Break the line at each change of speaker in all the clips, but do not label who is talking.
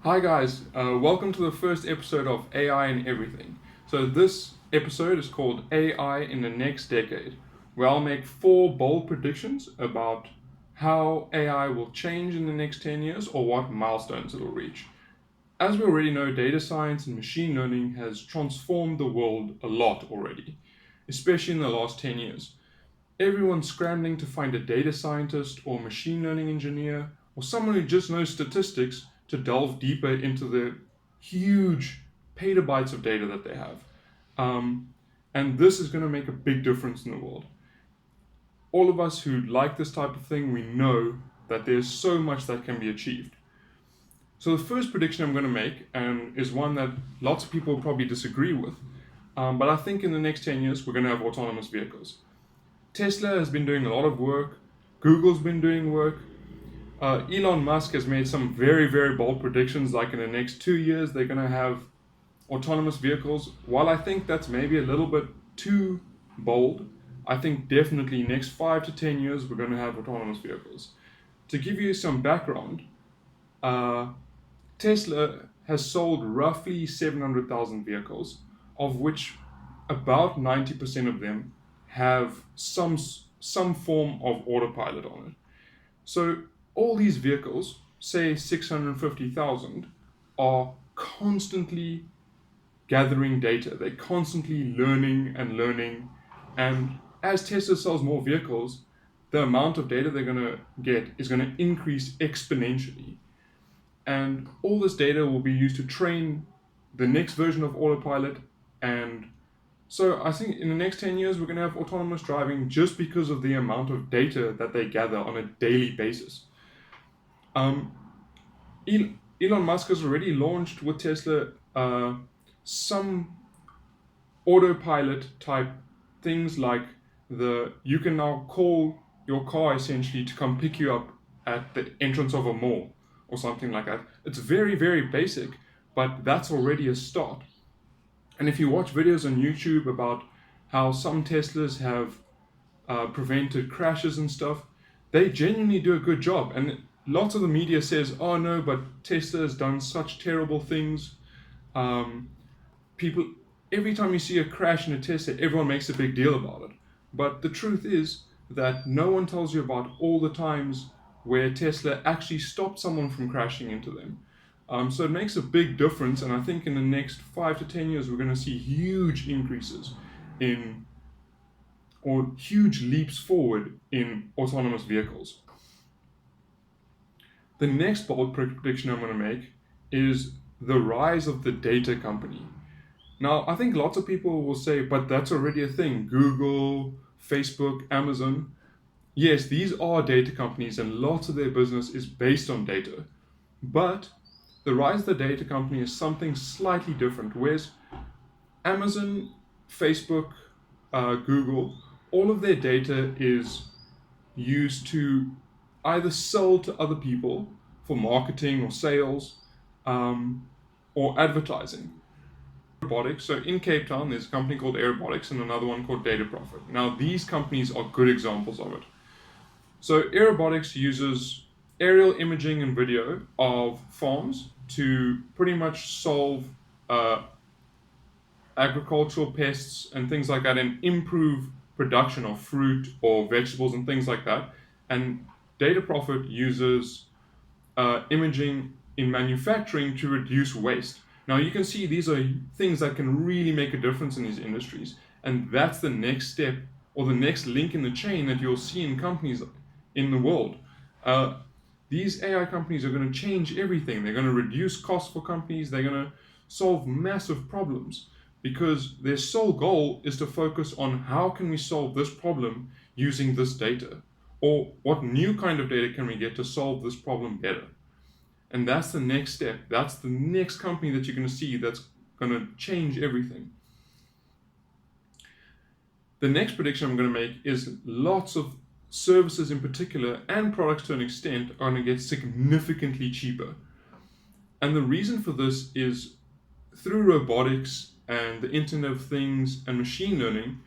Hi guys, welcome to the first episode of AI and Everything. So this episode is called AI in the Next Decade, where I'll make 4 bold predictions about how AI will change in the next 10 years or what milestones it'll reach. As we already know, data science and machine learning has transformed the world a lot already, especially in the last 10 years. Everyone's scrambling to find a data scientist or machine learning engineer or someone who just knows statistics to delve deeper into the huge petabytes of data that they have. And this is going to make a big difference in the world. All of us who like this type of thing, we know that there's so much that can be achieved. So the first prediction I'm going to make, and is one that lots of people will probably disagree with, but I think in the next 10 years we're going to have autonomous vehicles. Tesla has been doing a lot of work. Google's been doing work. Elon Musk has made some very, very bold predictions, like in the next 2 years, they're going to have autonomous vehicles. While I think that's maybe a little bit too bold, I think definitely next 5 to 10 years, we're going to have autonomous vehicles. To give you some background, uh, Tesla has sold roughly 700,000 vehicles, of which about 90% of them have some form of autopilot on it. So all these vehicles, say 650,000, are constantly gathering data. They're constantly learning and learning. And as Tesla sells more vehicles, the amount of data they're going to get is going to increase exponentially. And all this data will be used to train the next version of autopilot. And so I think in the next 10 years, we're going to have autonomous driving just because of the amount of data that they gather on a daily basis. Um, Elon Musk has already launched with Tesla some autopilot type things, like you can now call your car essentially to come pick you up at the entrance of a mall or something like that. It's very, very basic, but that's already a start. And if you watch videos on YouTube about how some Teslas have prevented crashes and stuff, they genuinely do a good job. And lots of the media says, "Oh no, but Tesla has done such terrible things." Um, People, every time you see a crash in a Tesla, everyone makes a big deal about it. But the truth is that no one tells you about all the times where Tesla actually stopped someone from crashing into them. So it makes a big difference, and I think in the next 5 to 10 years, we're going to see huge increases in, or huge leaps forward in autonomous vehicles. The next bold prediction I'm going to make is the rise of the data company. Now, I think lots of people will say, but that's already a thing. Google, Facebook, Amazon. Yes, these are data companies, and lots of their business is based on data. But the rise of the data company is something slightly different. Whereas Amazon, Facebook, Google, all of their data is used to either sell to other people for marketing or sales, or advertising. Aerobotics. So in Cape Town, there's a company called Aerobotics and another one called Data Profit. Now, these companies are good examples of it. So Aerobotics uses aerial imaging and video of farms to pretty much solve agricultural pests and things like that, and improve production of fruit or vegetables and things like that. And Data Profit uses imaging in manufacturing to reduce waste. Now you can see these are things that can really make a difference in these industries, and that's the next step or the next link in the chain that you'll see in companies in the world. Uh, these AI companies are going to change everything. They're going to reduce costs for companies. They're going to solve massive problems because their sole goal is to focus on how can we solve this problem using this data, or what new kind of data can we get to solve this problem better. And that's the next step. That's the next company that you're going to see that's going to change everything. The next prediction I'm going to make is lots of services in particular, and products to an extent, are going to get significantly cheaper. And the reason for this is through robotics and the Internet of Things and machine learning,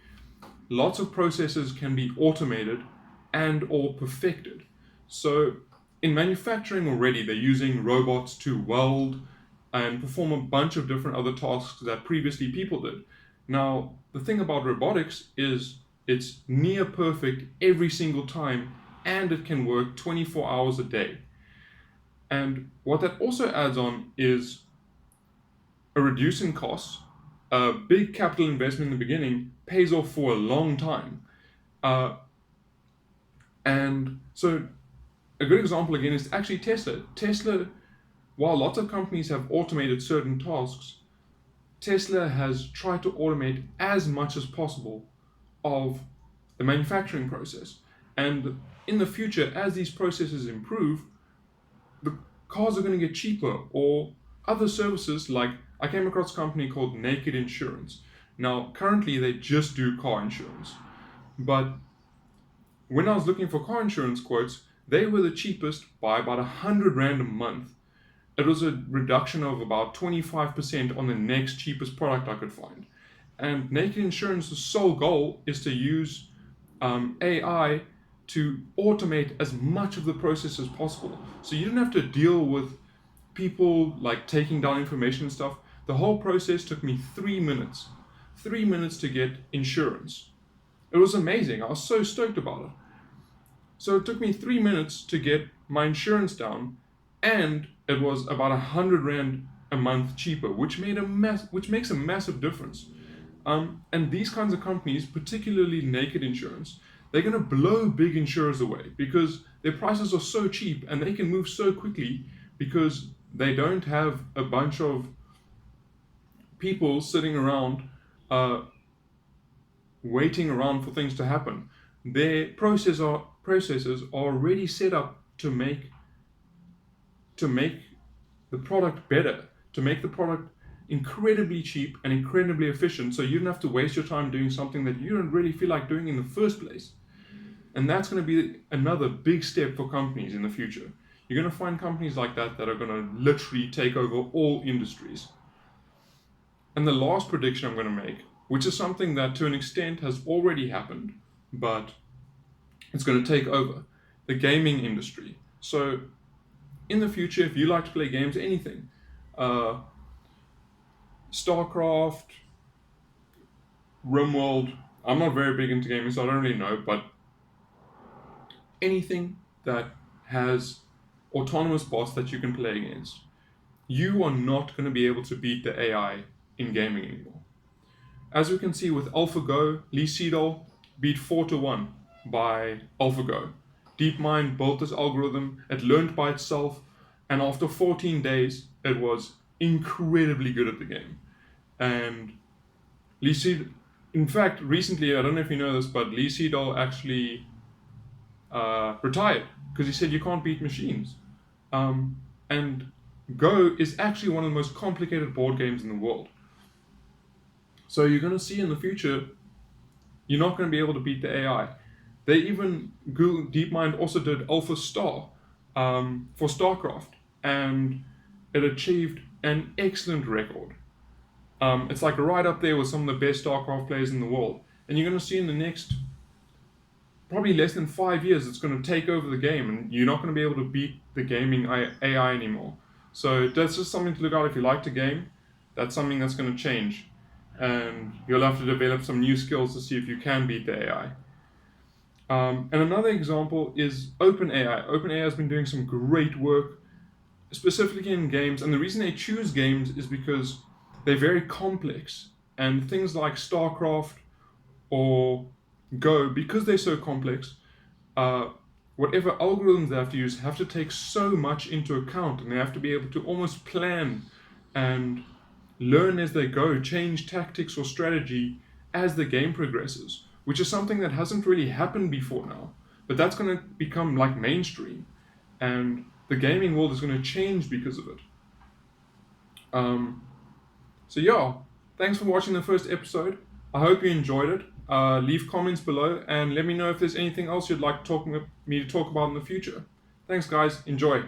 lots of processes can be automated and or perfected. So in manufacturing already, they're using robots to weld and perform a bunch of different other tasks that previously people did. Now, the thing about robotics is it's near perfect every single time, and it can work 24 hours a day. And what that also adds on is a reduce in costs. A big capital investment in the beginning pays off for a long time. And so a good example again is actually Tesla. Tesla, while lots of companies have automated certain tasks, Tesla has tried to automate as much as possible of the manufacturing process. And in the future, as these processes improve, the cars are going to get cheaper, or other services like I came across a company called Naked Insurance. Now, currently they just do car insurance. But when I was looking for car insurance quotes, they were the cheapest by about 100 Rand a month. It was a reduction of about 25% on the next cheapest product I could find. And Naked Insurance's sole goal is to use AI to automate as much of the process as possible. So you don't have to deal with people like taking down information and stuff. The whole process took me 3 minutes. 3 minutes to get insurance. It was amazing. I was so stoked about it. So it took me 3 minutes to get my insurance down, and it was about 100 Rand a month cheaper, which makes a massive difference. And these kinds of companies, particularly Naked Insurance, they're going to blow big insurers away because their prices are so cheap and they can move so quickly because they don't have a bunch of people sitting around waiting around for things to happen. Their processes are already set up to make the product better, to make the product incredibly cheap and incredibly efficient, so you don't have to waste your time doing something that you don't really feel like doing in the first place. And that's going to be another big step for companies in the future. You're going to find companies like that that are going to literally take over all industries. And the last prediction I'm going to make, which is something that to an extent has already happened, but it's going to take over, the gaming industry. So in the future, if you like to play games, anything, StarCraft, RimWorld, I'm not very big into gaming, so I don't really know, but anything that has autonomous bots that you can play against, you are not going to be able to beat the AI in gaming anymore. As we can see with AlphaGo, Lee Sedol beat 4-1 by AlphaGo. DeepMind built this algorithm, it learned by itself, and after 14 days, it was incredibly good at the game. And Lee Sedol, in fact, recently, I don't know if you know this, but Lee Sedol actually retired because he said you can't beat machines. And Go is actually one of the most complicated board games in the world. So you're going to see in the future, you're not going to be able to beat the AI. They even, Google DeepMind also did AlphaStar for StarCraft, and it achieved an excellent record. It's like right up there with some of the best StarCraft players in the world. And you're going to see in the next, probably less than 5 years, it's going to take over the game, and you're not going to be able to beat the gaming AI anymore. So that's just something to look out if you like to game. That's something that's going to change. And you'll have to develop some new skills to see if you can beat the AI. And another example is OpenAI. OpenAI has been doing some great work, specifically in games. And the reason they choose games is because they're very complex. And things like StarCraft or Go, because they're so complex, whatever algorithms they have to use have to take so much into account, and they have to be able to almost plan and learn as they go, change tactics or strategy as the game progresses, which is something that hasn't really happened before now. But that's going to become like mainstream, and the gaming world is going to change because of it. So yeah, thanks for watching the first episode. I hope you enjoyed it. Leave comments below and let me know if there's anything else you'd like me to talk about in the future. Thanks guys, enjoy.